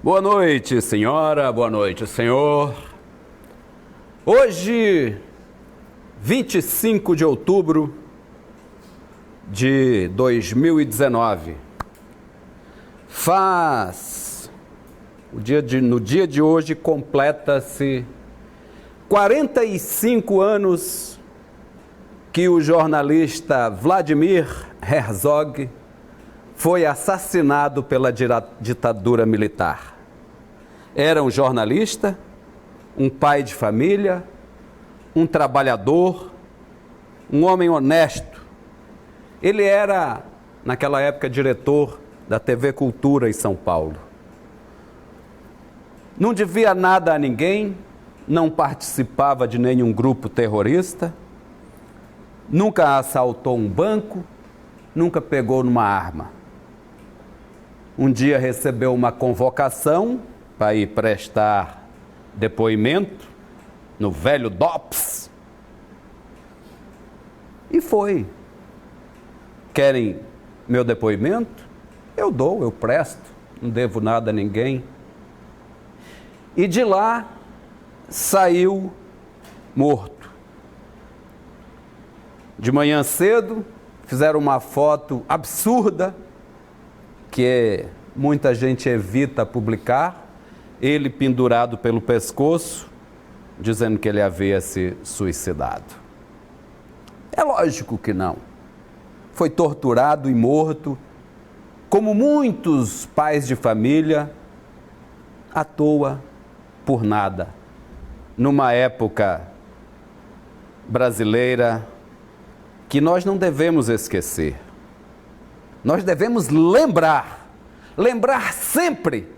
Boa noite, senhora, boa noite, senhor. Hoje, 25 de outubro de 2019, no dia de hoje, completa-se 45 anos que o jornalista Vladimir Herzog foi assassinado pela ditadura militar. Era um jornalista, um pai de família, um trabalhador, um homem honesto. Ele era, naquela época, diretor da TV Cultura em São Paulo. Não devia nada a ninguém, não participava de nenhum grupo terrorista, nunca assaltou um banco, nunca pegou numa arma. Um dia recebeu uma convocação para ir prestar depoimento no velho DOPS e foi. Querem meu depoimento? Eu dou, eu presto, não devo nada a ninguém. E de lá saiu morto. De manhã cedo fizeram uma foto absurda que muita gente evita publicar, ele pendurado pelo pescoço, dizendo que ele havia se suicidado. É lógico que não. Foi torturado e morto, como muitos pais de família, à toa, por nada. Numa época brasileira que nós não devemos esquecer. Nós devemos lembrar sempre,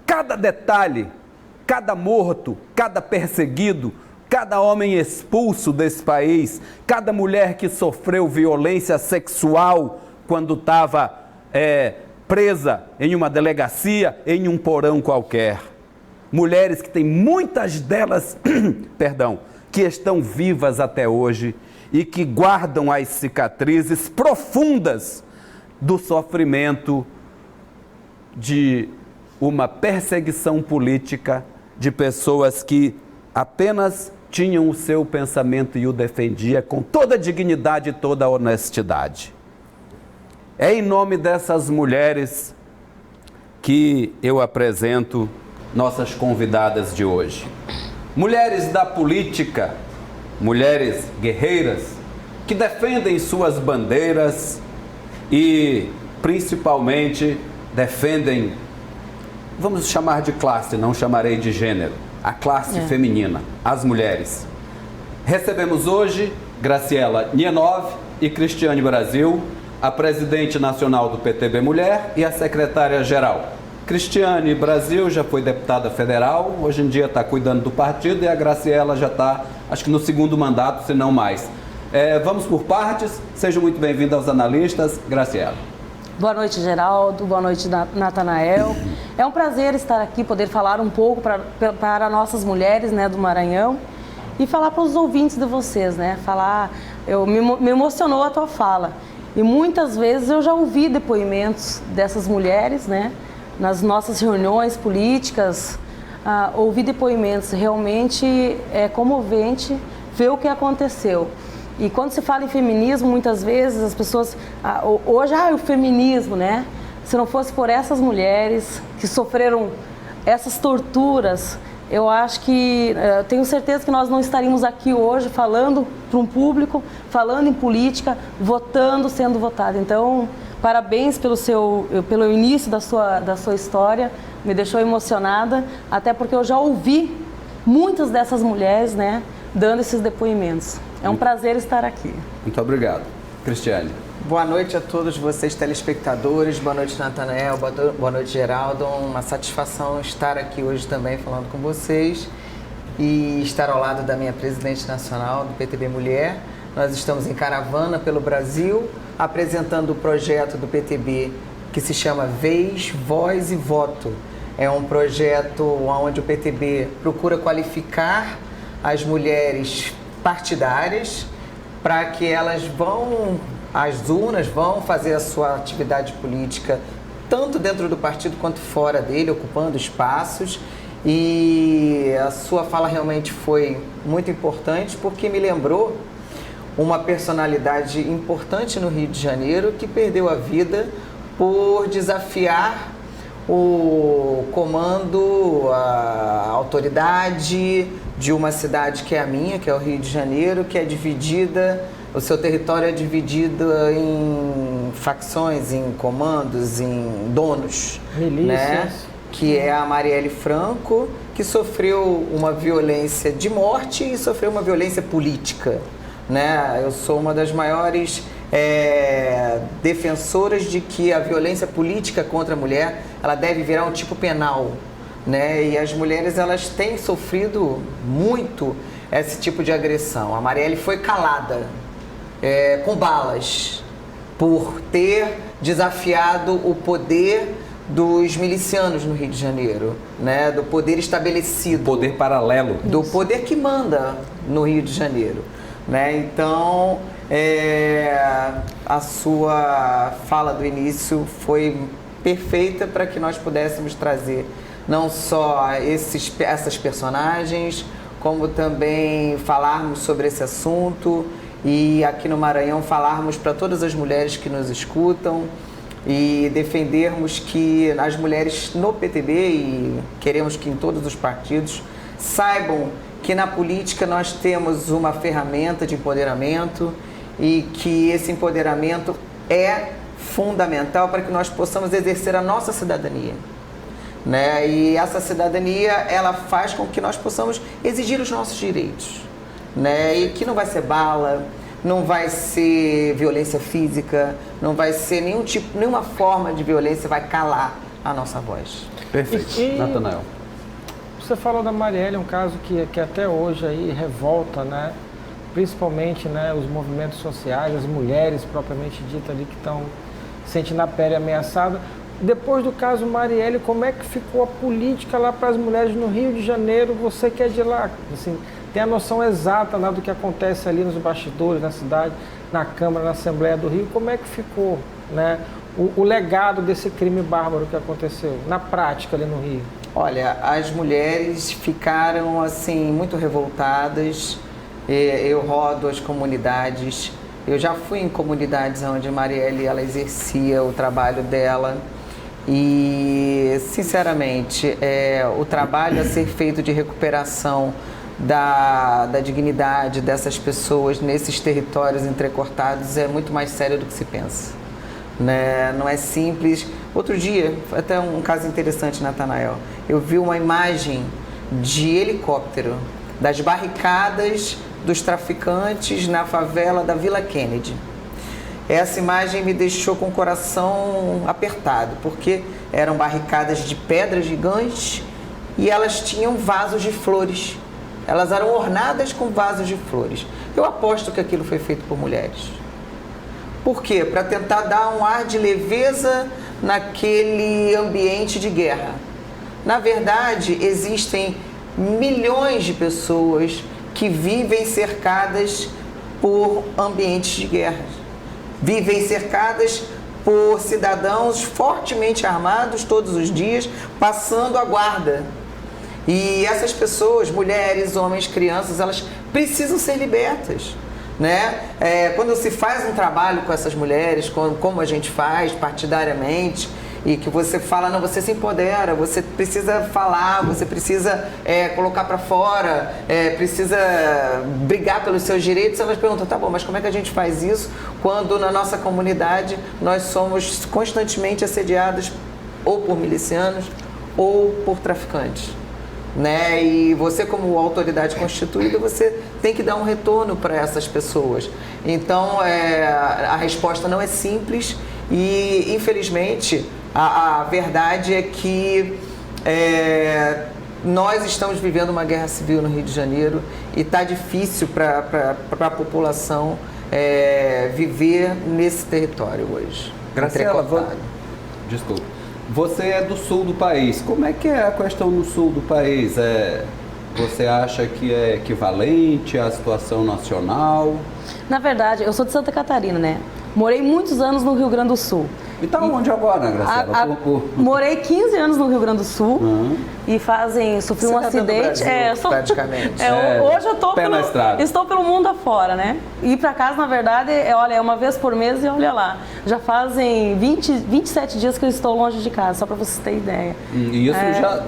cada detalhe, cada morto, cada perseguido, cada homem expulso desse país, cada mulher que sofreu violência sexual quando estava presa em uma delegacia, em um porão qualquer. Mulheres que tem muitas delas, que estão vivas até hoje e que guardam as cicatrizes profundas do sofrimento de uma perseguição política de pessoas que apenas tinham o seu pensamento e o defendia com toda a dignidade e toda a honestidade. É em nome dessas mulheres que eu apresento nossas convidadas de hoje. Mulheres da política, mulheres guerreiras, que defendem suas bandeiras e, principalmente, defendem, vamos chamar de classe, não chamarei de gênero, a classe feminina, as mulheres. Recebemos hoje Graciela Nienov e Cristiane Brasil, a presidente nacional do PTB Mulher e a secretária-geral. Cristiane Brasil já foi deputada federal, hoje em dia está cuidando do partido, e a Graciela já está, acho que no segundo mandato, se não mais. Vamos por partes, sejam muito bem-vindos aos analistas. Graciela. Boa noite, Geraldo. Boa noite, Natanael. É um prazer estar aqui, poder falar um pouco para nossas mulheres, né, do Maranhão e falar para os ouvintes de vocês, né? Me emocionou a tua fala. E muitas vezes eu já ouvi depoimentos dessas mulheres, né, nas nossas reuniões políticas, ouvi depoimentos. Realmente é comovente ver o que aconteceu. E quando se fala em feminismo, muitas vezes as pessoas, hoje, o feminismo, né? Se não fosse por essas mulheres que sofreram essas torturas, eu acho que, tenho certeza que nós não estaríamos aqui hoje falando para um público, falando em política, votando, sendo votado. Então, parabéns pelo início da sua história, me deixou emocionada, até porque eu já ouvi muitas dessas mulheres, né, dando esses depoimentos. É um prazer estar aqui. Muito obrigado. Cristiane. Boa noite a todos vocês telespectadores, boa noite Natanael, boa noite Geraldo, uma satisfação estar aqui hoje também falando com vocês e estar ao lado da minha presidente nacional do PTB Mulher. Nós estamos em caravana pelo Brasil, apresentando o projeto do PTB que se chama Vez, Voz e Voto. É um projeto onde o PTB procura qualificar as mulheres partidárias para que elas às urnas, vão fazer a sua atividade política tanto dentro do partido quanto fora dele, ocupando espaços. E a sua fala realmente foi muito importante, porque me lembrou uma personalidade importante no Rio de Janeiro que perdeu a vida por desafiar o comando, a autoridade de uma cidade que é a minha, que é o Rio de Janeiro, que é dividida, o seu território é dividido em facções, em comandos, em donos, milícias, né? Que é a Marielle Franco, que sofreu uma violência de morte e sofreu uma violência política, né? Eu sou uma das maiores defensoras de que a violência política contra a mulher, ela deve virar um tipo penal, né? E as mulheres, elas têm sofrido muito esse tipo de agressão. A Marielle foi calada, com balas, por ter desafiado o poder dos milicianos no Rio de Janeiro, né? Do poder estabelecido. Poder paralelo. Do poder que manda no Rio de Janeiro, né? Então, a sua fala do início foi perfeita para que nós pudéssemos trazer não só essas personagens, como também falarmos sobre esse assunto e aqui no Maranhão falarmos para todas as mulheres que nos escutam e defendermos que as mulheres no PTB, e queremos que em todos os partidos, saibam que na política nós temos uma ferramenta de empoderamento e que esse empoderamento é fundamental para que nós possamos exercer a nossa cidadania, né? E essa cidadania, ela faz com que nós possamos exigir os nossos direitos, né? E que não vai ser bala, não vai ser violência física, não vai ser nenhuma forma de violência vai calar a nossa voz. Perfeito. Natanael. Você falou da Marielle, um caso que até hoje aí revolta, né? Principalmente, né, os movimentos sociais, as mulheres propriamente ditas ali que estão sentindo a pele ameaçada. Depois do caso Marielle, como é que ficou a política lá para as mulheres no Rio de Janeiro? Você que é de lá, assim, tem a noção exata, né, do que acontece ali nos bastidores, na cidade, na Câmara, na Assembleia do Rio. Como é que ficou, né, o legado desse crime bárbaro que aconteceu na prática ali no Rio? Olha, as mulheres ficaram assim muito revoltadas. Eu rodo as comunidades. Eu já fui em comunidades onde a Marielle ela exercia o trabalho dela. E, sinceramente, o trabalho a ser feito de recuperação da dignidade dessas pessoas nesses territórios entrecortados é muito mais sério do que se pensa, né? Não é simples. Outro dia, até um caso interessante, Natanael, eu vi uma imagem de helicóptero das barricadas dos traficantes na favela da Vila Kennedy. Essa imagem me deixou com o coração apertado, porque eram barricadas de pedras gigantes e elas tinham vasos de flores. Elas eram ornadas com vasos de flores. Eu aposto que aquilo foi feito por mulheres. Por quê? Para tentar dar um ar de leveza naquele ambiente de guerra. Na verdade, existem milhões de pessoas que vivem cercadas por ambientes de guerra. Vivem cercadas por cidadãos fortemente armados todos os dias, passando a guarda. E essas pessoas, mulheres, homens, crianças, elas precisam ser libertas, né? Quando se faz um trabalho com essas mulheres, como a gente faz partidariamente, e que você fala, não, você se empodera, você precisa falar, você precisa colocar para fora, precisa brigar pelos seus direitos, elas perguntam, tá bom, mas como é que a gente faz isso quando na nossa comunidade nós somos constantemente assediados ou por milicianos ou por traficantes, né? E você, como autoridade constituída, você tem que dar um retorno para essas pessoas. Então, a resposta não é simples e, infelizmente, a verdade é que nós estamos vivendo uma guerra civil no Rio de Janeiro e está difícil para a população viver nesse território hoje. Graciela, desculpa. Você é do sul do país. Como é que é a questão no sul do país? Você acha que é equivalente à situação nacional? Na verdade, eu sou de Santa Catarina, né? Morei muitos anos no Rio Grande do Sul. E tá onde agora, Graciela? Morei 15 anos no Rio Grande do Sul e sofri um acidente. Praticamente. Hoje eu tô pé na estrada. estou pelo mundo afora, né? Ir para casa, na verdade, olha, é uma vez por mês e olha lá. Já fazem 27 dias que eu estou longe de casa, só para vocês terem ideia. E isso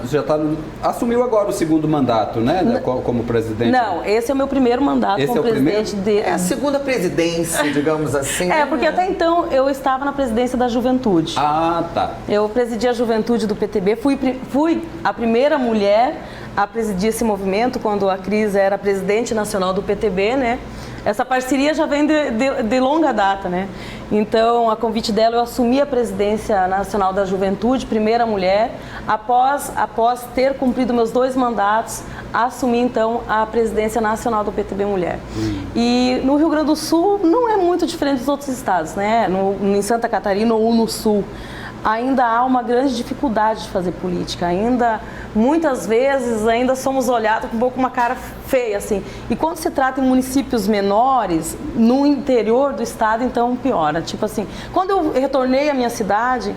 já tá assumiu agora o segundo mandato, né? Como presidente. Não, esse é o meu primeiro mandato como presidente. É a segunda presidência, digamos assim. Porque até então eu estava na presidência da Juventude. Ah, tá. Eu presidi a Juventude do PTB, fui a primeira mulher a presidir esse movimento quando a Cris era presidente nacional do PTB, né? Essa parceria já vem de longa data, né? Então, a convite dela, eu assumi a presidência nacional da Juventude, primeira mulher. Após ter cumprido meus 2 mandatos, assumi, então, a presidência nacional do PTB Mulher. E no Rio Grande do Sul, não é muito diferente dos outros estados, né? Em Santa Catarina ou no Sul, ainda há uma grande dificuldade de fazer política. Ainda, muitas vezes, ainda somos olhados com um pouco uma cara feia, assim. E quando se trata em municípios menores, no interior do estado, então piora. Tipo assim, quando eu retornei à minha cidade,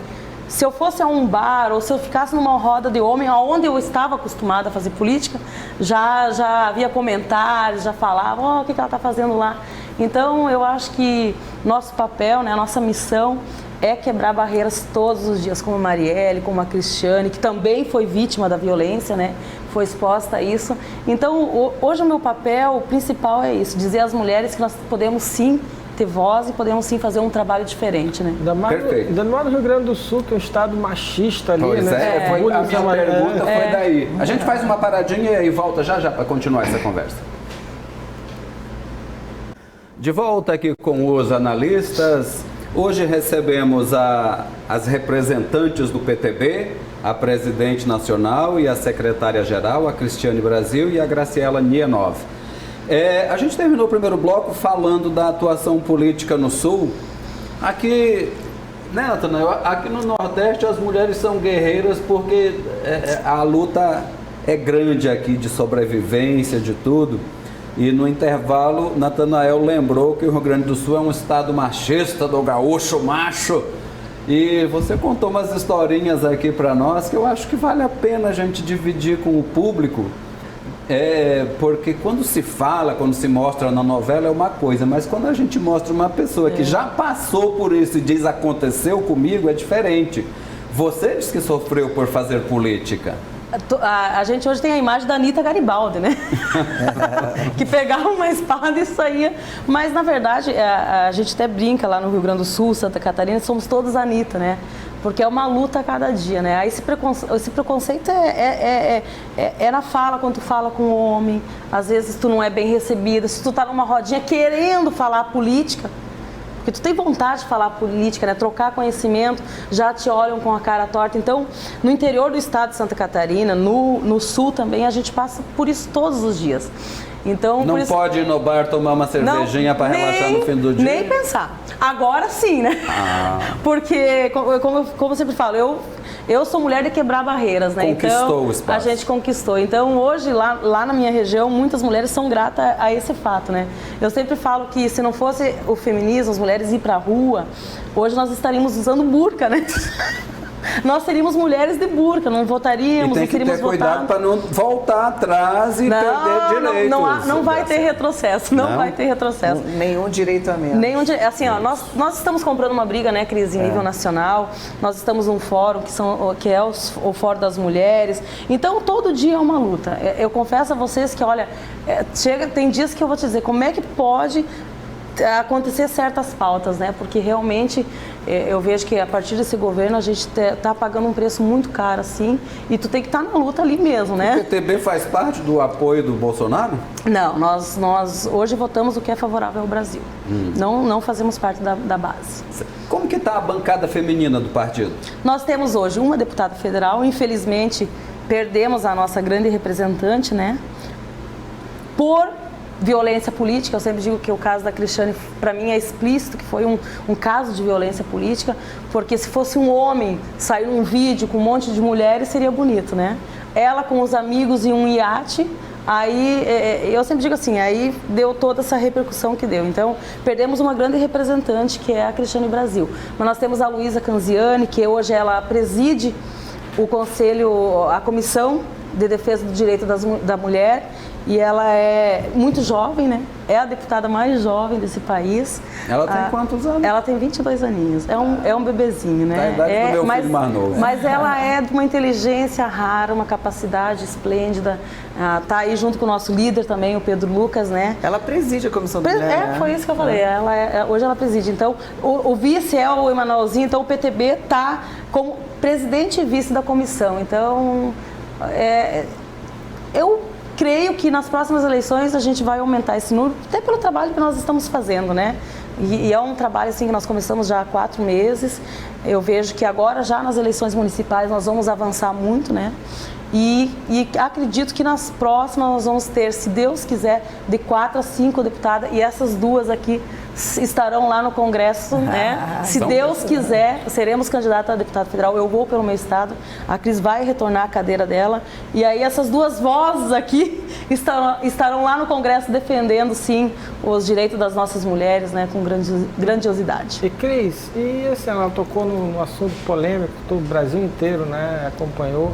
se eu fosse a um bar ou se eu ficasse numa roda de homem, onde eu estava acostumada a fazer política, já havia comentários, já falavam, o que ela está fazendo lá? Então, eu acho que nosso papel, né, a nossa missão é quebrar barreiras todos os dias, como a Marielle, como a Cristiane, que também foi vítima da violência, né? Foi exposta a isso. Então, hoje o meu papel principal é isso, dizer às mulheres que nós podemos sim ter voz e podemos sim fazer um trabalho diferente, né? Perfeito. Ainda mais no Rio Grande do Sul, que é um estado machista ali, pois né? A minha pergunta foi daí. A gente faz uma paradinha e volta já para continuar essa conversa. De volta aqui com os analistas. Hoje recebemos as representantes do PTB, a presidente nacional e a secretária-geral, a Cristiane Brasil e a Graciela Nienov. A gente terminou o primeiro bloco falando da atuação política no Sul. Aqui, né, Natanael? Aqui no Nordeste as mulheres são guerreiras porque a luta é grande aqui de sobrevivência, de tudo. E no intervalo, Natanael lembrou que o Rio Grande do Sul é um estado machista, do gaúcho macho. E você contou umas historinhas aqui para nós que eu acho que vale a pena a gente dividir com o público. Porque quando se fala, quando se mostra na novela é uma coisa, mas quando a gente mostra uma pessoa que já passou por isso e diz aconteceu comigo, é diferente. Você disse que sofreu por fazer política. A gente hoje tem a imagem da Anitta Garibaldi, né? Que pegava uma espada e saía. Mas, na verdade, a gente até brinca lá no Rio Grande do Sul, Santa Catarina, somos todos Anitta, né? Porque é uma luta a cada dia, né? Aí esse preconceito é na fala, quando tu fala com o homem. Às vezes tu não é bem recebida. Se tu tá numa rodinha querendo falar política, porque tu tem vontade de falar política, né? Trocar conhecimento, já te olham com a cara torta. Então, no interior do estado de Santa Catarina, no sul também, a gente passa por isso todos os dias. Então, não pode ir no bar tomar uma cervejinha para relaxar no fim do dia? Nem pensar. Agora sim, né? Porque, como eu sempre falo, eu sou mulher de quebrar barreiras, né? Conquistou o espaço. A gente conquistou. Então, hoje, lá na minha região, muitas mulheres são gratas a esse fato, né? Eu sempre falo que se não fosse o feminismo, as mulheres ir pra rua, hoje nós estaríamos usando burca, né? Nós seríamos mulheres de burca, não votaríamos, não teríamos votado. Tem que ter cuidado para não voltar atrás e perder direitos. Não vai ter retrocesso, não vai ter retrocesso. Nenhum direito a menos. Assim, ó, nós estamos comprando uma briga, né, Cris, em nível nacional. Nós estamos num fórum que é o Fórum das Mulheres. Então, todo dia é uma luta. Eu confesso a vocês que, olha, tem dias que eu vou te dizer, como é que pode acontecer certas pautas, né? Porque realmente eu vejo que a partir desse governo a gente está pagando um preço muito caro, assim, e tu tem que estar na luta ali mesmo, né? O PTB faz parte do apoio do Bolsonaro? Não, nós hoje votamos o que é favorável ao Brasil. Não fazemos parte da base. Como que está a bancada feminina do partido? Nós temos hoje uma deputada federal, infelizmente perdemos a nossa grande representante, né? Por violência política. Eu sempre digo que o caso da Cristiane, para mim, é explícito que foi um caso de violência política, porque se fosse um homem sair num vídeo com um monte de mulheres, seria bonito, né? ela com os amigos em um iate. Aí, eu sempre digo assim, aí deu toda essa repercussão que deu. Então, perdemos uma grande representante, que é a Cristiane Brasil. Mas nós temos a Luísa Canziani, que hoje ela preside o conselho, a Comissão de Defesa do Direito da Mulher, e ela é muito jovem, né? É a deputada mais jovem desse país. Ela tem quantos anos? Ela tem 22 aninhos. É um bebezinho, né? Da idade do meu filho mais novo. Mas ela é de uma inteligência rara, uma capacidade esplêndida. Tá aí junto com o nosso líder também, o Pedro Lucas, né? Ela preside a Comissão da Mulher, né? Foi isso que eu falei. Hoje ela preside. Então, o vice é o Emanuelzinho, então o PTB tá como presidente e vice da comissão. Então, eu creio que nas próximas eleições a gente vai aumentar esse número, até pelo trabalho que nós estamos fazendo, né? E é um trabalho assim que nós começamos já há 4 meses. Eu vejo que agora, já nas eleições municipais, nós vamos avançar muito, né? E acredito que nas próximas nós vamos ter, se Deus quiser, de 4 a 5 deputadas, e essas 2 aqui estarão lá no Congresso, né? Se Deus quiser, seremos candidatas a deputada federal. Eu vou pelo meu estado, a Cris vai retornar à cadeira dela, e aí essas 2 vozes aqui estarão lá no Congresso defendendo, sim, os direitos das nossas mulheres, né? Com grandiosidade. E Cris, e assim, ela tocou no assunto polêmico que o Brasil inteiro, né, acompanhou.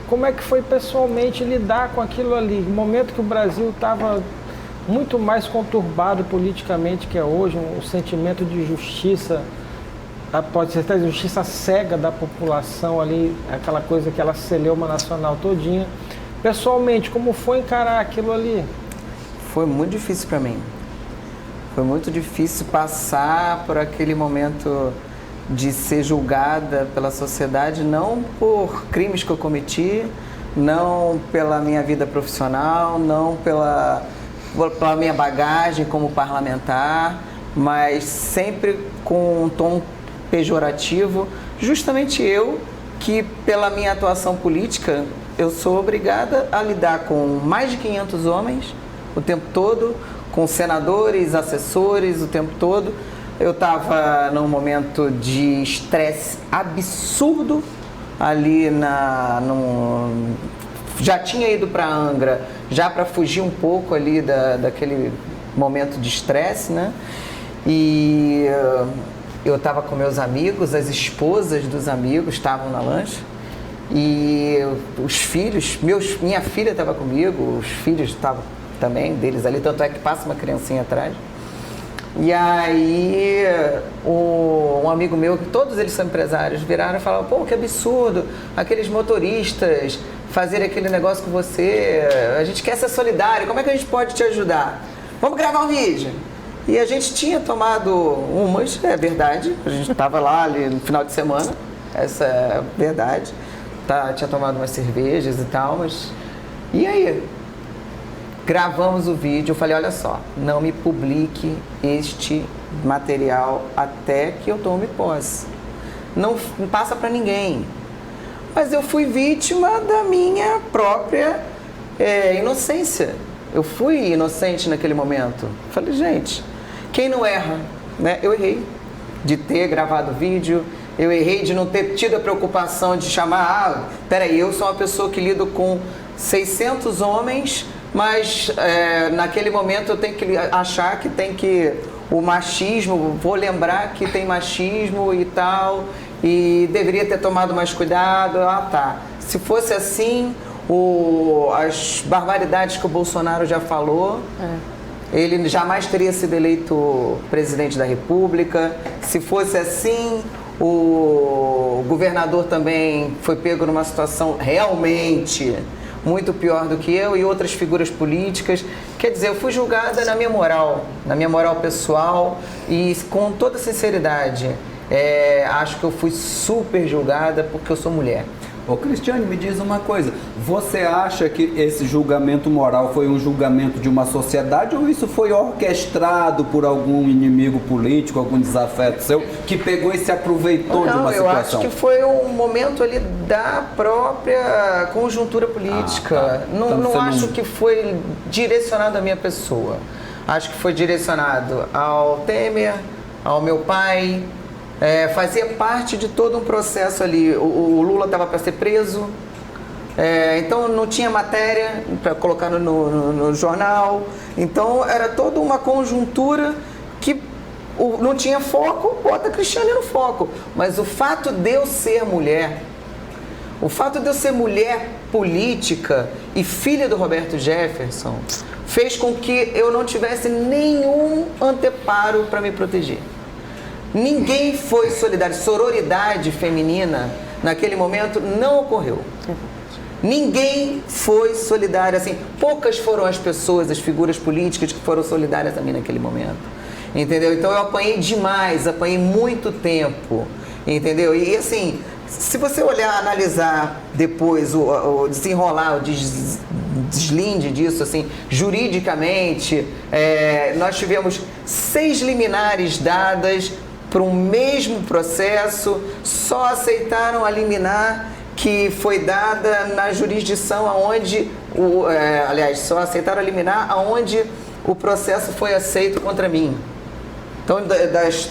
Como é que foi pessoalmente lidar com aquilo ali? No momento que o Brasil estava muito mais conturbado politicamente que é hoje, um sentimento de justiça, pode ser até justiça cega da população ali, aquela coisa, aquela celeuma nacional todinha. Pessoalmente, como foi encarar aquilo ali? Foi muito difícil para mim. Foi muito difícil passar por aquele momento de ser julgada pela sociedade, não por crimes que eu cometi, não pela minha vida profissional, não pela minha bagagem como parlamentar, mas sempre com um tom pejorativo, justamente eu, que pela minha atuação política, eu sou obrigada a lidar com mais de 500 homens o tempo todo, com senadores, assessores o tempo todo. Eu estava num momento de estresse absurdo ali já tinha ido para Angra, já para fugir um pouco ali daquele momento de estresse, né? E eu estava com meus amigos, as esposas dos amigos estavam na lancha, e os filhos, minha filha estava comigo, os filhos estavam também deles ali, tanto é que passa uma criancinha atrás. E aí, um amigo meu, que todos eles são empresários, viraram e falaram: pô, que absurdo, aqueles motoristas fazerem aquele negócio com você, a gente quer ser solidário, como é que a gente pode te ajudar? Vamos gravar um vídeo. E a gente tinha tomado umas, é verdade, a gente estava lá ali no final de semana, essa é a verdade, tinha tomado umas cervejas e tal, mas... E aí? Gravamos o vídeo, eu falei: olha só, não me publique este material até que eu tome posse. Não passa para ninguém. Mas eu fui vítima da minha própria inocência. Eu fui inocente naquele momento. Falei: gente, quem não erra, né? Eu errei de ter gravado o vídeo, eu errei de não ter tido a preocupação de chamar... peraí, eu sou uma pessoa que lido com 600 homens... mas naquele momento eu tenho que achar que tem que... o machismo, vou lembrar que tem machismo e tal, e deveria ter tomado mais cuidado. Tá. Se fosse assim, as barbaridades que o Bolsonaro já falou, ele jamais teria sido eleito presidente da República. Se fosse assim, o governador também foi pego numa situação realmente... muito pior do que eu e outras figuras políticas. Quer dizer, eu fui julgada na minha moral pessoal, e com toda sinceridade, acho que eu fui super julgada porque eu sou mulher. Ô Cristiane, me diz uma coisa, você acha que esse julgamento moral foi um julgamento de uma sociedade, ou isso foi orquestrado por algum inimigo político, algum desafeto seu, que pegou e se aproveitou de uma situação? Eu acho que foi um momento ali da própria conjuntura política. Não acho que foi direcionado à minha pessoa. Acho que foi direcionado ao Temer, ao meu pai. Fazia parte de todo um processo ali. O Lula estava para ser preso, Então não tinha matéria para colocar no jornal. Então era toda uma conjuntura que não tinha foco, bota a Cristiane no foco. Mas o fato de eu ser mulher, o fato de eu ser mulher política e filha do Roberto Jefferson, fez com que eu não tivesse nenhum anteparo para me proteger. Ninguém foi solidário. Sororidade feminina, naquele momento, não ocorreu. Ninguém foi solidário, assim, poucas foram as pessoas, as figuras políticas que foram solidárias a mim naquele momento, entendeu? Então eu apanhei demais, apanhei muito tempo, entendeu? E assim, se você olhar, analisar depois o desenrolar, o deslinde disso, assim, juridicamente, nós tivemos 6 liminares dadas para um mesmo processo, só aceitaram a liminar que foi dada na jurisdição aonde, aliás, só aceitaram a liminar aonde o processo foi aceito contra mim. Então,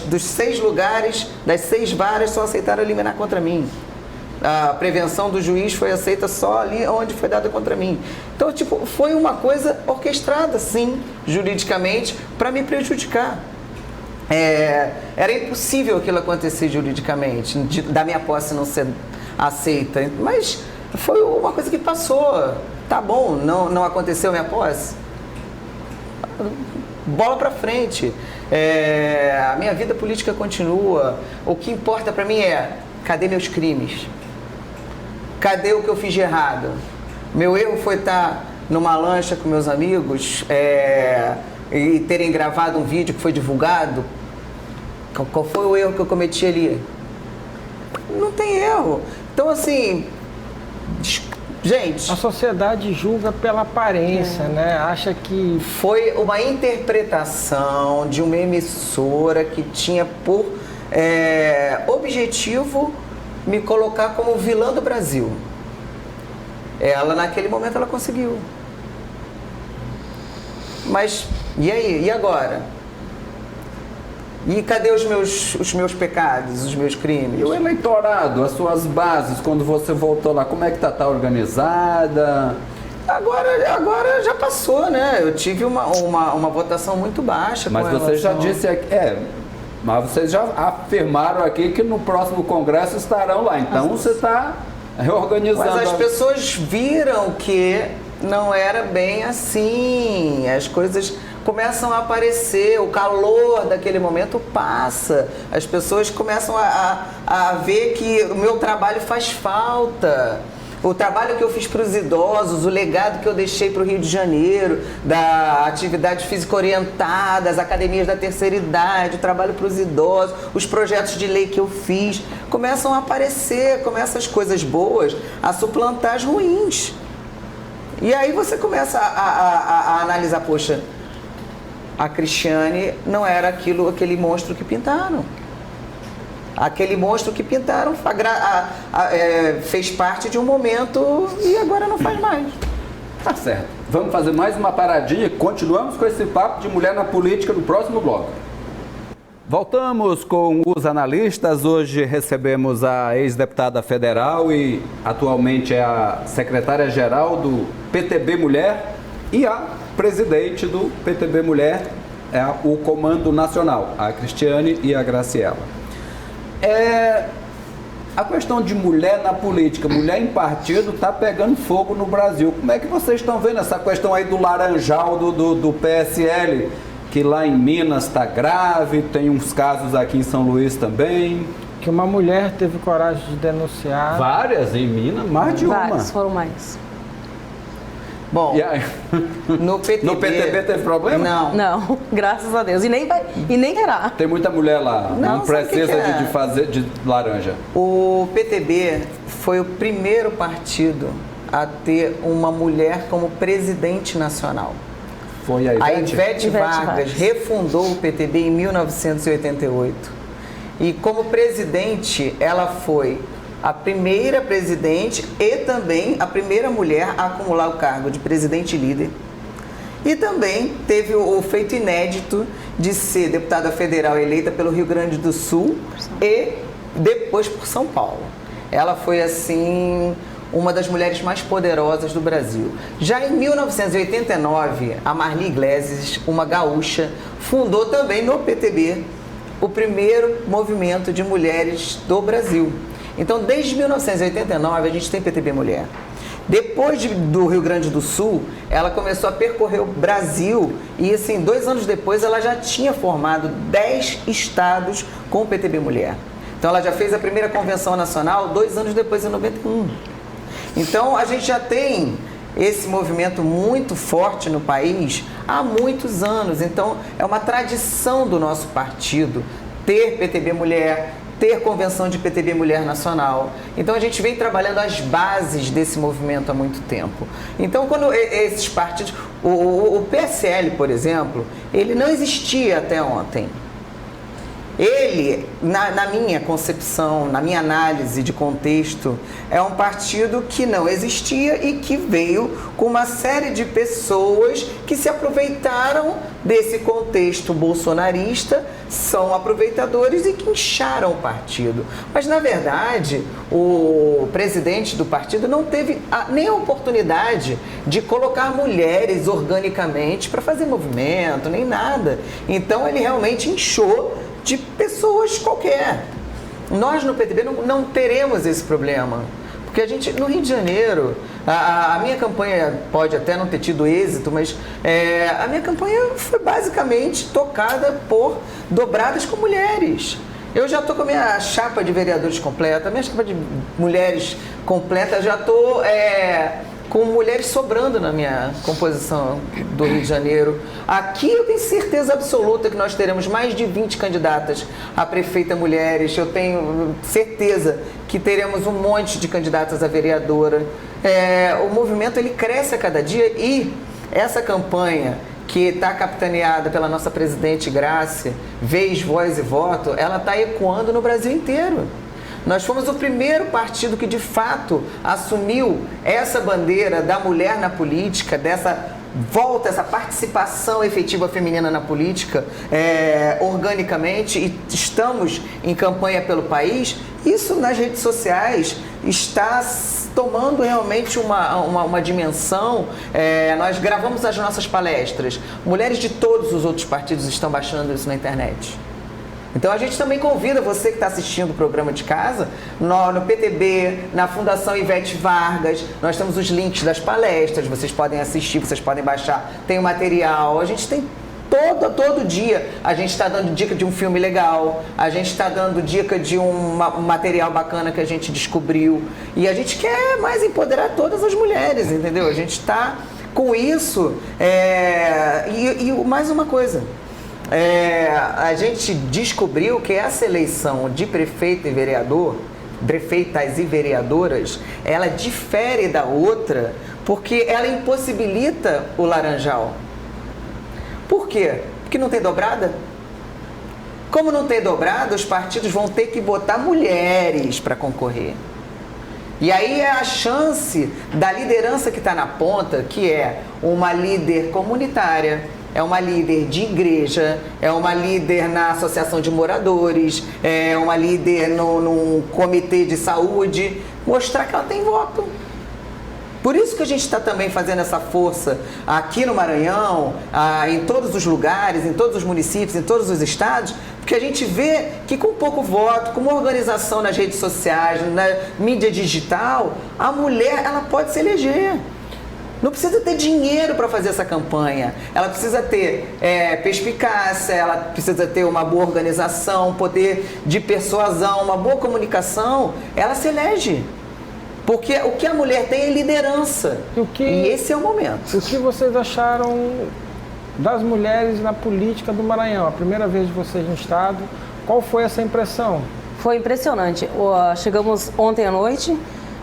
dos 6 lugares, das 6 varas, só aceitaram a liminar contra mim. A prevenção do juiz foi aceita só ali onde foi dada contra mim. Então, tipo, foi uma coisa orquestrada, sim, juridicamente, para me prejudicar. Era impossível aquilo acontecer juridicamente, da minha posse não ser aceita, mas foi uma coisa que passou. Tá bom, não aconteceu a minha posse, bola pra frente. A minha vida política continua. O que importa pra mim cadê meus crimes? Cadê o que eu fiz de errado? Meu erro foi estar numa lancha com meus amigos e terem gravado um vídeo que foi divulgado. Qual foi o erro que eu cometi ali? Não tem erro. Então, assim, gente... A sociedade julga pela aparência, né? Acha que... Foi uma interpretação de uma emissora que tinha por objetivo me colocar como vilã do Brasil. Ela, naquele momento, ela conseguiu. Mas, e aí? E agora? E cadê os meus pecados, os meus crimes? E o eleitorado, as suas bases, quando você voltou lá, como é que tá organizada? Agora já passou, né? Eu tive uma votação muito baixa. Mas você já disse aqui, mas vocês já afirmaram aqui que no próximo congresso estarão lá. Então você está reorganizando. Mas as pessoas viram que não era bem assim. As coisas começam a aparecer, o calor daquele momento passa, as pessoas começam a ver que o meu trabalho faz falta, o trabalho que eu fiz para os idosos, o legado que eu deixei para o Rio de Janeiro, da atividade física orientada, as academias da terceira idade, o trabalho para os idosos, os projetos de lei que eu fiz, começam a aparecer, começam as coisas boas a suplantar as ruins. E aí você começa a analisar, poxa, a Cristiane não era aquele monstro que pintaram. Aquele monstro que pintaram fez parte de um momento e agora não faz mais. Tá certo. Vamos fazer mais uma paradinha e continuamos com esse papo de mulher na política no próximo bloco. Voltamos com os analistas. Hoje recebemos a ex-deputada federal e atualmente é a secretária-geral do PTB Mulher e a presidente do PTB Mulher, o Comando Nacional, a Cristiane e a Graciela. A questão de mulher na política, mulher em partido, está pegando fogo no Brasil. Como é que vocês estão vendo essa questão aí do Laranjal, do PSL, que lá em Minas está grave, tem uns casos aqui em São Luís também? Que uma mulher teve coragem de denunciar. Várias em Minas, mais de uma. Várias, foram mais. Bom, no PTB teve problema? Não, graças a Deus. E nem terá. Tem muita mulher lá, não precisa de fazer de laranja. O PTB foi o primeiro partido a ter uma mulher como presidente nacional. Foi a Ivete? A Ivete Vargas refundou o PTB em 1988. E como presidente, ela foi a primeira presidente e também a primeira mulher a acumular o cargo de presidente e líder. E também teve o feito inédito de ser deputada federal eleita pelo Rio Grande do Sul e depois por São Paulo. Ela foi, assim, uma das mulheres mais poderosas do Brasil. Já em 1989, a Marli Iglesias, uma gaúcha, fundou também no PTB o primeiro movimento de mulheres do Brasil. Então, desde 1989, a gente tem PTB Mulher. Depois do Rio Grande do Sul, ela começou a percorrer o Brasil e, assim, 2 anos depois, ela já tinha formado 10 estados com o PTB Mulher. Então, ela já fez a primeira convenção nacional 2 anos depois, em 91. Então, a gente já tem esse movimento muito forte no país há muitos anos. Então, é uma tradição do nosso partido ter PTB Mulher, ter convenção de PTB Mulher Nacional. Então, a gente vem trabalhando as bases desse movimento há muito tempo. Então, quando esses partidos... O PSL, por exemplo, ele não existia até ontem. Ele, na minha concepção, na minha análise de contexto, é um partido que não existia e que veio com uma série de pessoas que se aproveitaram desse contexto bolsonarista, são aproveitadores e que incharam o partido. Mas, na verdade, o presidente do partido não teve nem a oportunidade de colocar mulheres organicamente para fazer movimento, nem nada. Então, ele realmente inchou de pessoas qualquer. Nós no PTB não teremos esse problema, porque a gente, no Rio de Janeiro, a minha campanha pode até não ter tido êxito, mas a minha campanha foi basicamente tocada por dobradas com mulheres. Eu já estou com a minha chapa de vereadores completa, a minha chapa de mulheres completa, já estou com mulheres sobrando na minha composição do Rio de Janeiro. Aqui eu tenho certeza absoluta que nós teremos mais de 20 candidatas a prefeita mulheres. Eu tenho certeza que teremos um monte de candidatas a vereadora. O movimento ele cresce a cada dia e essa campanha que está capitaneada pela nossa presidente Grácia, Vez, Voz e Voto, ela está ecoando no Brasil inteiro. Nós fomos o primeiro partido que, de fato, assumiu essa bandeira da mulher na política, dessa volta, essa participação efetiva feminina na política, organicamente, e estamos em campanha pelo país. Isso nas redes sociais está tomando realmente uma dimensão. Nós gravamos as nossas palestras. Mulheres de todos os outros partidos estão baixando isso na internet. Então a gente também convida você que está assistindo o programa de casa, no PTB, na Fundação Ivete Vargas, nós temos os links das palestras, vocês podem assistir, vocês podem baixar, tem o material, a gente tem todo dia, a gente está dando dica de um filme legal, a gente está dando dica de um material bacana que a gente descobriu, e a gente quer mais empoderar todas as mulheres, entendeu? A gente está com isso, e mais uma coisa, a gente descobriu que essa eleição de prefeito e vereador, prefeitas e vereadoras, ela difere da outra porque ela impossibilita o laranjal. Por quê? Porque não tem dobrada? Como não tem dobrada, os partidos vão ter que botar mulheres para concorrer. E aí é a chance da liderança que está na ponta, que é uma líder comunitária, é uma líder de igreja, é uma líder na associação de moradores, é uma líder num comitê de saúde, mostrar que ela tem voto. Por isso que a gente está também fazendo essa força aqui no Maranhão, em todos os lugares, em todos os municípios, em todos os estados, porque a gente vê que com pouco voto, com uma organização nas redes sociais, na mídia digital, a mulher ela pode se eleger. Não precisa ter dinheiro para fazer essa campanha, ela precisa ter perspicácia, ela precisa ter uma boa organização, poder de persuasão, uma boa comunicação, ela se elege. Porque o que a mulher tem é liderança, e esse é o momento. O que vocês acharam das mulheres na política do Maranhão? A primeira vez de vocês no estado, qual foi essa impressão? Foi impressionante. Chegamos ontem à noite.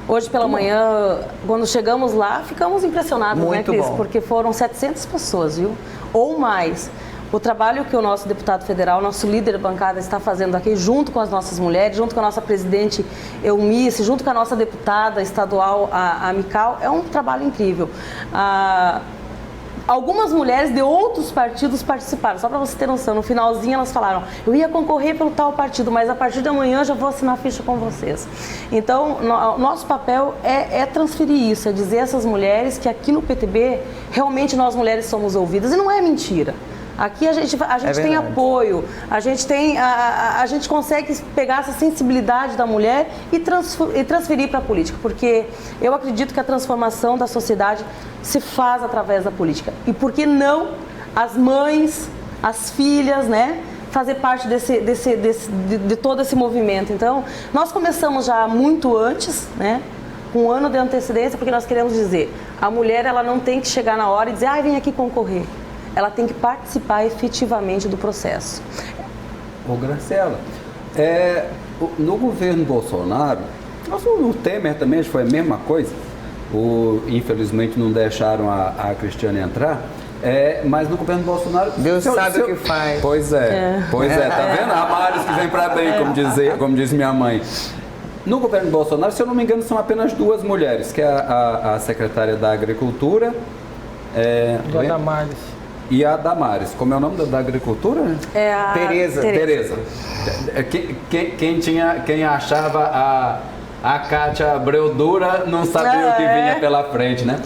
Hoje pela manhã, quando chegamos lá, ficamos impressionados, né, Cris? Porque foram 700 pessoas, viu? Ou mais. O trabalho que o nosso deputado federal, nosso líder de bancada está fazendo aqui, junto com as nossas mulheres, junto com a nossa presidente Eunice, junto com a nossa deputada estadual, a Mical, é um trabalho incrível. Algumas mulheres de outros partidos participaram, só para você ter noção. No finalzinho elas falaram, eu ia concorrer pelo tal partido, mas a partir de amanhã eu já vou assinar a ficha com vocês. Então, nosso papel é transferir isso, é dizer a essas mulheres que aqui no PTB, realmente nós mulheres somos ouvidas. E não é mentira. Aqui a gente tem apoio, a gente consegue pegar essa sensibilidade da mulher e transferir para a política, porque eu acredito que a transformação da sociedade se faz através da política. E por que não as mães, as filhas, né, fazer parte de todo esse movimento? Então, nós começamos já muito antes, né, com um ano de antecedência, porque nós queremos dizer, a mulher ela não tem que chegar na hora e dizer, vem aqui concorrer. Ela tem que participar efetivamente do processo. Ô Graciela, no governo Bolsonaro, o Temer também foi a mesma coisa, infelizmente não deixaram a Cristiane entrar, mas no governo Bolsonaro... Deus sabe o que faz. Pois é, tá vendo? Há males que vem para bem, como diz minha mãe. No governo Bolsonaro, se eu não me engano, são apenas 2 mulheres, que é a secretária da Agricultura... a Damares. E a Damares. Como é o nome da Agricultura? É a Tereza. Quem achava a Cátia Abreu dura não sabia o que vinha pela frente, né?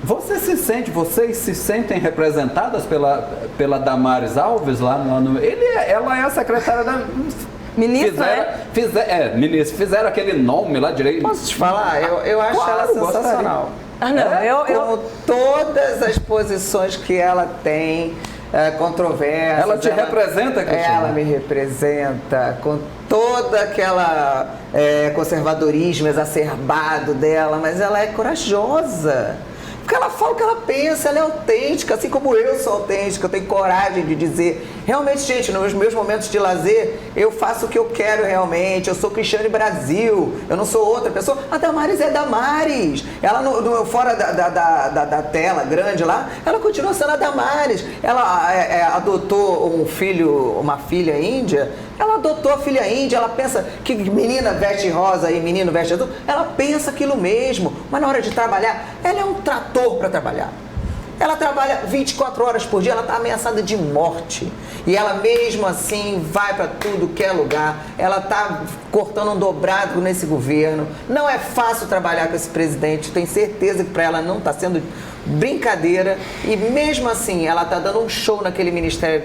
Vocês se sentem representadas pela Damares Alves lá no... Ela é a secretária da... Ministra, ministra, fizeram aquele nome lá direito. Posso te falar? Eu acho ela sensacional. Com todas as posições que ela tem, controvérsias. Ela te representa, Cristina? Ela me representa, com toda aquela conservadorismo exacerbado dela, mas ela é corajosa. Porque ela fala o que ela pensa, ela é autêntica, assim como eu sou autêntica, eu tenho coragem de dizer. Realmente, gente, nos meus momentos de lazer, eu faço o que eu quero realmente, eu sou Cristiane Brasil, eu não sou outra pessoa. A Damares é Damares. Ela, fora da tela grande lá, ela continua sendo a Damares. Ela adotou uma filha índia, ela adotou a filha índia, ela pensa que menina veste rosa e menino veste azul, ela pensa aquilo mesmo, mas na hora de trabalhar, ela é um trator para trabalhar. Ela trabalha 24 horas por dia, ela está ameaçada de morte. E ela mesmo assim vai para tudo que é lugar. Ela está cortando um dobrado nesse governo. Não é fácil trabalhar com esse presidente. Tenho certeza que para ela não está sendo brincadeira. E mesmo assim, ela está dando um show naquele Ministério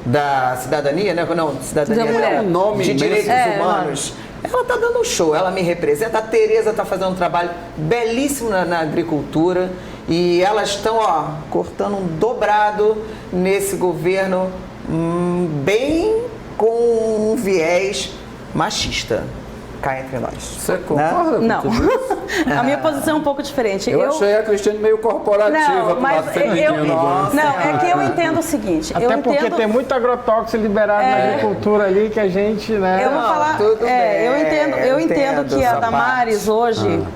da Cidadania, né? Não, Cidadania de Direitos Humanos. Ela está dando um show, ela me representa. A Tereza está fazendo um trabalho belíssimo na agricultura. E elas estão, cortando um dobrado nesse governo, bem com um viés machista. Cá entre nós. Você concorda com Não. tudo isso? A minha posição é um pouco diferente. Eu achei a Cristiane meio corporativa. Mas é que eu entendo o seguinte. Até porque tem muito agrotóxico liberado na agricultura ali que a gente, né? Eu vou falar. Eu entendo que a Damares hoje,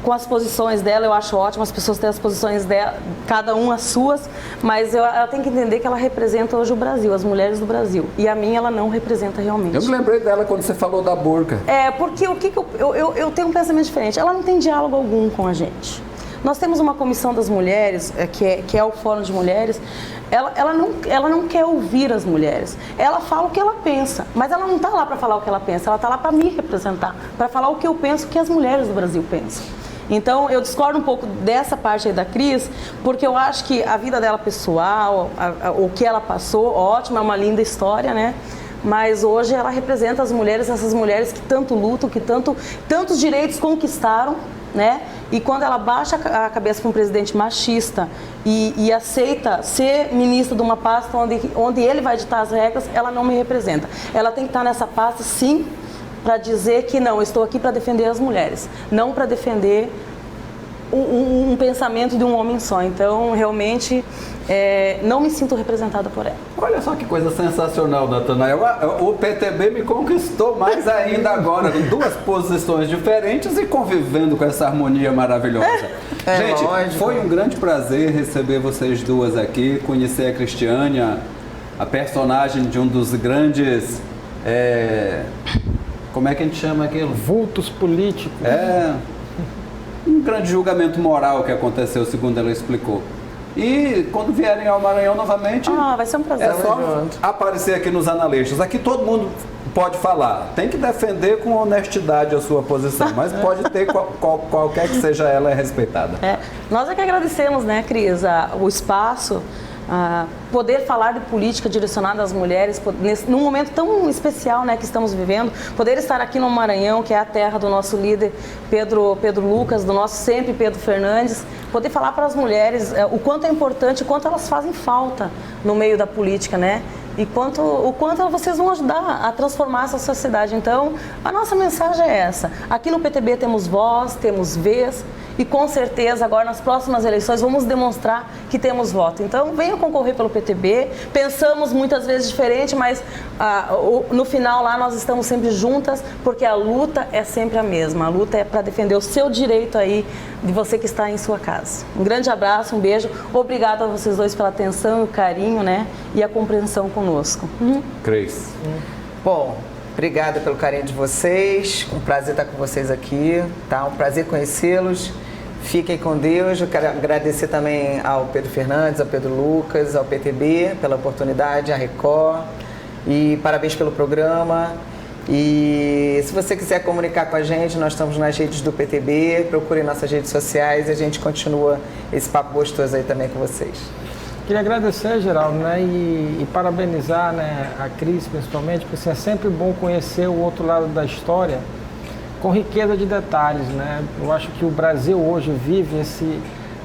com as posições dela, eu acho ótimo. As pessoas têm as posições dela, cada uma as suas, mas ela tem que entender que ela representa hoje o Brasil, as mulheres do Brasil. E a minha ela não representa realmente. Eu me lembrei dela quando você falou da burca. Porque eu tenho um pensamento diferente. Ela não tem diálogo algum com a gente. Nós temos uma comissão das mulheres, que é o Fórum de Mulheres. Ela não quer ouvir as mulheres. Ela fala o que ela pensa, mas ela não está lá para falar o que ela pensa, ela está lá para me representar, para falar o que eu penso que as mulheres do Brasil pensam. Então, eu discordo um pouco dessa parte aí da Cris, porque eu acho que a vida dela pessoal, o que ela passou, ótimo, é uma linda história, né? Mas hoje ela representa as mulheres, essas mulheres que tanto lutam, que tantos direitos conquistaram, né? E quando ela baixa a cabeça para um presidente machista e aceita ser ministra de uma pasta onde ele vai ditar as regras, ela não me representa. Ela tem que estar nessa pasta, sim, para dizer que não, eu estou aqui para defender as mulheres, não para defender um pensamento de um homem só. Então, realmente, não me sinto representada por ela. Olha só que coisa sensacional, Natanael. O PTB me conquistou mais ainda agora, com 2 posições diferentes e convivendo com essa harmonia maravilhosa. Gente, lógico. Foi um grande prazer receber vocês duas aqui, conhecer a Cristiane, a personagem de um dos grandes... como é que a gente chama aquilo? Vultos políticos. Um grande julgamento moral que aconteceu, segundo ela explicou. E quando vierem ao Maranhão novamente, Vai ser um prazer. é só aparecer aqui nos analistas. Aqui todo mundo pode falar. Tem que defender com honestidade a sua posição, mas pode ter qualquer que seja ela é respeitada. Nós é que agradecemos, né, Cris, o espaço, poder falar de política direcionada às mulheres, num momento tão especial, né, que estamos vivendo, poder estar aqui no Maranhão, que é a terra do nosso líder Pedro Lucas, do nosso sempre Pedro Fernandes, poder falar para as mulheres o quanto é importante, o quanto elas fazem falta no meio da política, né? E o quanto vocês vão ajudar a transformar essa sociedade. Então, a nossa mensagem é essa. Aqui no PTB temos voz, temos vez, e com certeza agora nas próximas eleições vamos demonstrar que temos voto. Então, venham concorrer pelo PTB. Pensamos muitas vezes diferente, mas no final lá nós estamos sempre juntas, porque a luta é sempre a mesma. A luta é para defender o seu direito aí, de você que está em sua casa. Um grande abraço, um beijo. Obrigada a vocês dois pela atenção, o carinho, né, e a compreensão conosco. Cris. Bom, obrigada pelo carinho de vocês. Um prazer estar com vocês aqui, tá? Um prazer conhecê-los. Fiquem com Deus. Eu quero agradecer também ao Pedro Fernandes, ao Pedro Lucas, ao PTB pela oportunidade, à Record. E parabéns pelo programa. E se você quiser comunicar com a gente, nós estamos nas redes do PTB, procurem nossas redes sociais e a gente continua esse papo gostoso aí também com vocês. Queria agradecer, Geraldo, né, e parabenizar, né, a Cris principalmente, porque assim, é sempre bom conhecer o outro lado da história com riqueza de detalhes, né? Eu acho que o Brasil hoje vive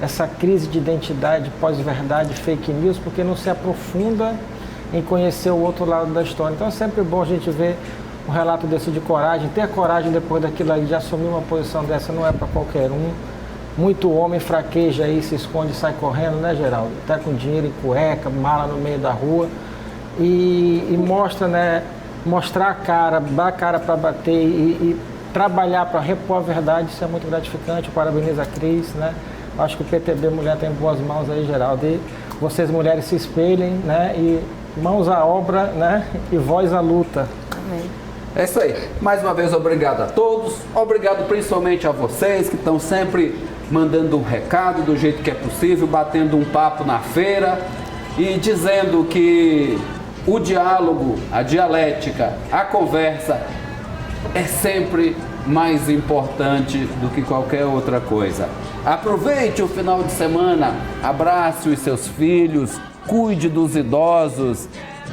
essa crise de identidade, pós-verdade, fake news, porque não se aprofunda em conhecer o outro lado da história. Então é sempre bom a gente ver um relato desse de coragem, ter coragem depois daquilo ali, de assumir uma posição dessa, não é para qualquer um. Muito homem fraqueja aí, se esconde e sai correndo, né, Geraldo? Tá com dinheiro em cueca, mala no meio da rua e mostra, né, mostrar a cara, dar a cara para bater e trabalhar para repor a verdade, isso é muito gratificante. Eu parabenizo a Cris, né? Acho que o PTB Mulher tem boas mãos aí, Geraldo. E vocês mulheres se espelhem, né? E mãos à obra, né? E voz à luta. Amém. É isso aí. Mais uma vez, obrigado a todos. Obrigado principalmente a vocês que estão sempre mandando um recado do jeito que é possível, batendo um papo na feira e dizendo que o diálogo, a dialética, a conversa é sempre mais importante do que qualquer outra coisa. Aproveite o final de semana, abrace os seus filhos, cuide dos idosos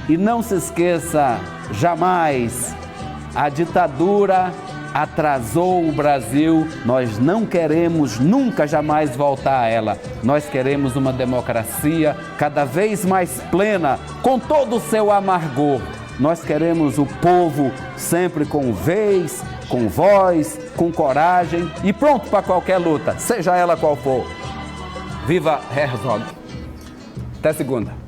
e não se esqueça jamais, a ditadura atrasou o Brasil, nós não queremos nunca jamais voltar a ela. Nós queremos uma democracia cada vez mais plena, com todo o seu amargor. Nós queremos o povo sempre com vez, com voz, com coragem e pronto para qualquer luta, seja ela qual for. Viva Herzog! Até segunda!